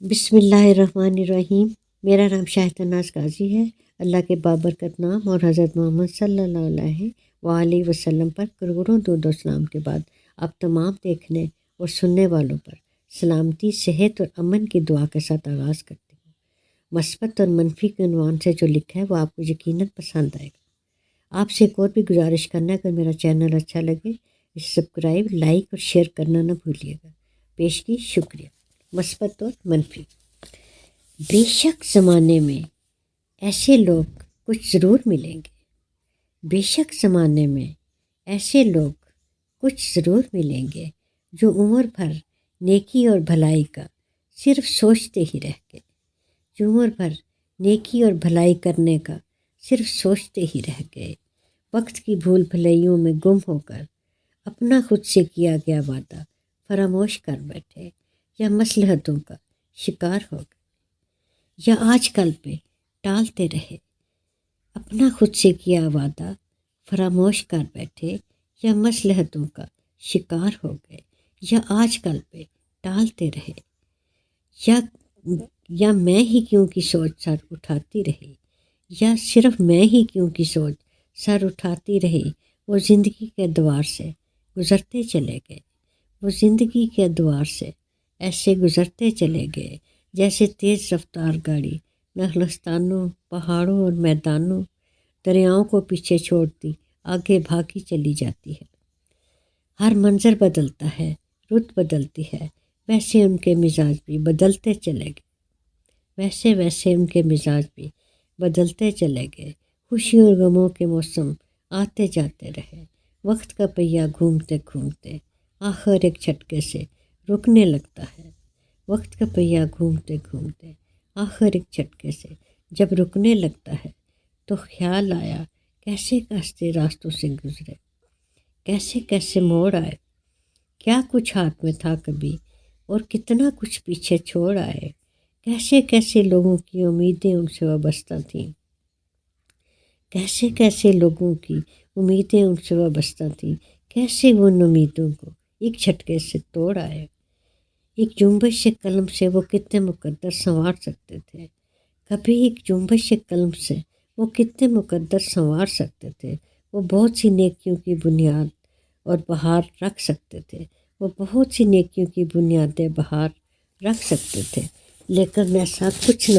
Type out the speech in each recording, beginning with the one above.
بسم اللہ الرحمن الرحیم۔ میرا نام شاہد ناز قاضی ہے۔ اللہ کے بابرکت نام اور حضرت محمد صلی اللہ علیہ وآلہ وسلم پر کروڑوں درود و سلام کے بعد آپ تمام دیکھنے اور سننے والوں پر سلامتی، صحت اور امن کی دعا کے ساتھ آغاز کرتی ہوں۔ مثبت اور منفی کے عنوان سے جو لکھا ہے وہ آپ کو یقیناً پسند آئے گا۔ آپ سے ایک اور بھی گزارش کرنا ہے، اگر میرا چینل اچھا لگے اسے سبسکرائب، لائک اور شیئر کرنا نہ بھولیے گا۔ پیش کی شکریہ۔ مثبت اور منفی۔ بے شک زمانے میں ایسے لوگ کچھ ضرور ملیں گے، بے شک زمانے میں ایسے لوگ کچھ ضرور ملیں گے جو عمر بھر نیکی اور بھلائی کا صرف سوچتے ہی رہ گئے، جو عمر بھر نیکی اور بھلائی کرنے کا صرف سوچتے ہی رہ گئے، وقت کی بھول بھلائیوں میں گم ہو کر اپنا خود سے کیا گیا وعدہ فراموش کر بیٹھے، یا مصلحتوں کا شکار ہو گئے، یا آج کل پہ ٹالتے رہے، اپنا خود سے کیا وعدہ فراموش کر بیٹھے، یا مصلحتوں کا شکار ہو گئے، یا آج کل پہ ٹالتے رہے، یا میں ہی کیوں کی سوچ سر اٹھاتی رہی، یا صرف میں ہی کیوں کی سوچ سر اٹھاتی رہی۔ وہ زندگی کے دوار سے گزرتے چلے گئے، وہ زندگی کے دوار سے ایسے گزرتے چلے گئے جیسے تیز رفتار گاڑی نخلستانوں، پہاڑوں اور میدانوں، دریاؤں کو پیچھے چھوڑتی آگے بھاگی چلی جاتی ہے۔ ہر منظر بدلتا ہے، رت بدلتی ہے، ویسے ان کے مزاج بھی بدلتے چلے گئے، ویسے ان کے مزاج بھی بدلتے چلے گئے۔ خوشی اور غموں کے موسم آتے جاتے رہے، وقت کا پہیہ گھومتے گھومتے آخر ایک جھٹکے سے رکنے لگتا ہے، وقت کا پہیہ گھومتے گھومتے آخر ایک جھٹکے سے جب رکنے لگتا ہے تو خیال آیا کیسے کیسے راستوں سے گزرے، کیسے کیسے موڑ آئے، کیا کچھ ہاتھ میں تھا کبھی اور کتنا کچھ پیچھے چھوڑ آئے، کیسے کیسے لوگوں کی امیدیں ان سے وابستہ تھیں، کیسے کیسے لوگوں کی امیدیں ان سے وابستہ تھیں، کیسے وہ ان امیدوں کو ایک جھٹکے سے توڑ آئے۔ ایک جنبش قلم سے وہ کتنے مقدر سنوار سکتے تھے، کبھی ایک جنبش قلم سے وہ کتنے مقدر سنوار سکتے تھے، وہ بہت سی نیکیوں کی بنیاد اور بہار رکھ سکتے تھے، وہ بہت سی نیکیوں کی بنیادیں بہار رکھ سکتے تھے، لیکن ایسا کچھ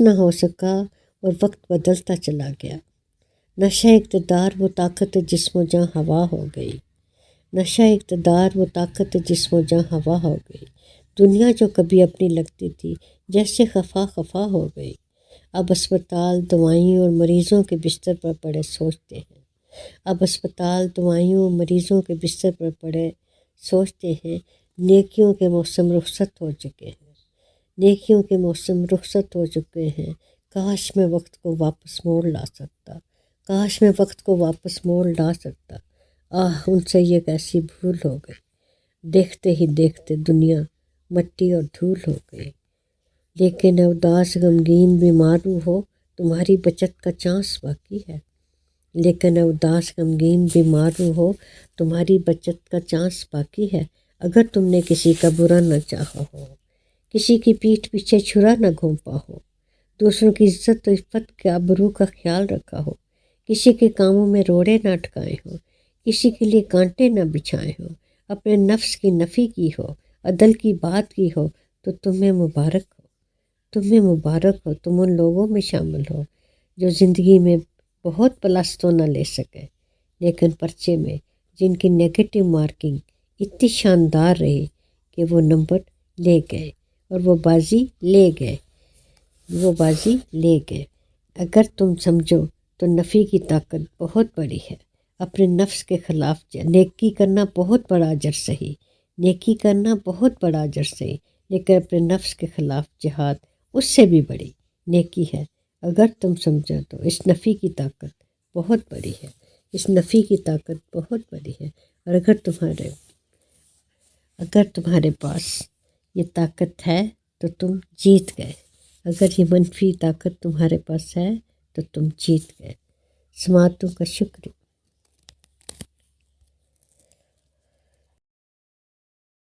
نہ ہو سکا اور وقت بدلتا چلا گیا۔ نشہ اقتدار وہ طاقت جسم و جاں ہوا ہو گئی، نشہ اقتدار وہ طاقت جسم و جاں ہوا ہو گئی۔ دنیا جو کبھی اپنی لگتی تھی جیسے خفا ہو گئی، اب اسپتال دوائیوں اور مریضوں کے بستر پر پڑے سوچتے ہیں، اب اسپتال دوائیوں اور مریضوں کے بستر پر پڑے سوچتے ہیں، نیکیوں کے موسم رخصت ہو چکے ہیں، نیکیوں کے موسم رخصت ہو چکے ہیں۔ کاش میں وقت کو واپس موڑ لا سکتا، کاش میں وقت کو واپس موڑ لا سکتا۔ ان سے یہ کیسی بھول ہو گئی، دیکھتے ہی دیکھتے دنیا مٹی اور دھول ہو گئی۔ لیکن اداس غمگین بیمارو ہو تمہاری بچت کا چانس باقی ہے، لیکن اداس غمگین بیمارو ہو تمہاری بچت کا چانس باقی ہے۔ اگر تم نے کسی کا برا نہ چاہا ہو، کسی کی پیٹھ پیچھے چھرا نہ گھونپا ہو، دوسروں کی عزت و عفت کے آبرو کا خیال رکھا ہو، کسی کے کاموں میں روڑے نہ اٹکائے ہوں، کسی کے لیے کانٹے نہ بچھائے ہوں، اپنے نفس کی نفی کی ہو، عدل کی بات کی ہو، تو تمہیں مبارک ہو، تمہیں مبارک ہو۔ تم ان لوگوں میں شامل ہو جو زندگی میں بہت پلس تو نہ لے سکے، لیکن پرچے میں جن کی نیگیٹو مارکنگ اتنی شاندار رہی کہ وہ نمبر لے گئے اور وہ بازی لے گئے۔ اگر تم سمجھو تو نفی کی طاقت بہت بڑی ہے، اپنے نفس کے خلاف نیکی کرنا بہت بڑا اجر سہی، نیکی کرنا بہت بڑا اجر سہی، لیکن اپنے نفس کے خلاف جہاد اس سے بھی بڑی نیکی ہے۔ اگر تم سمجھو تو اس نفی کی طاقت بہت بڑی ہے، اس نفی کی طاقت بہت بڑی ہے، اور اگر تمہارے پاس یہ طاقت ہے تو تم جیت گئے، اگر یہ منفی طاقت تمہارے پاس ہے تو تم جیت گئے۔ سماعتوں کا شکریہ۔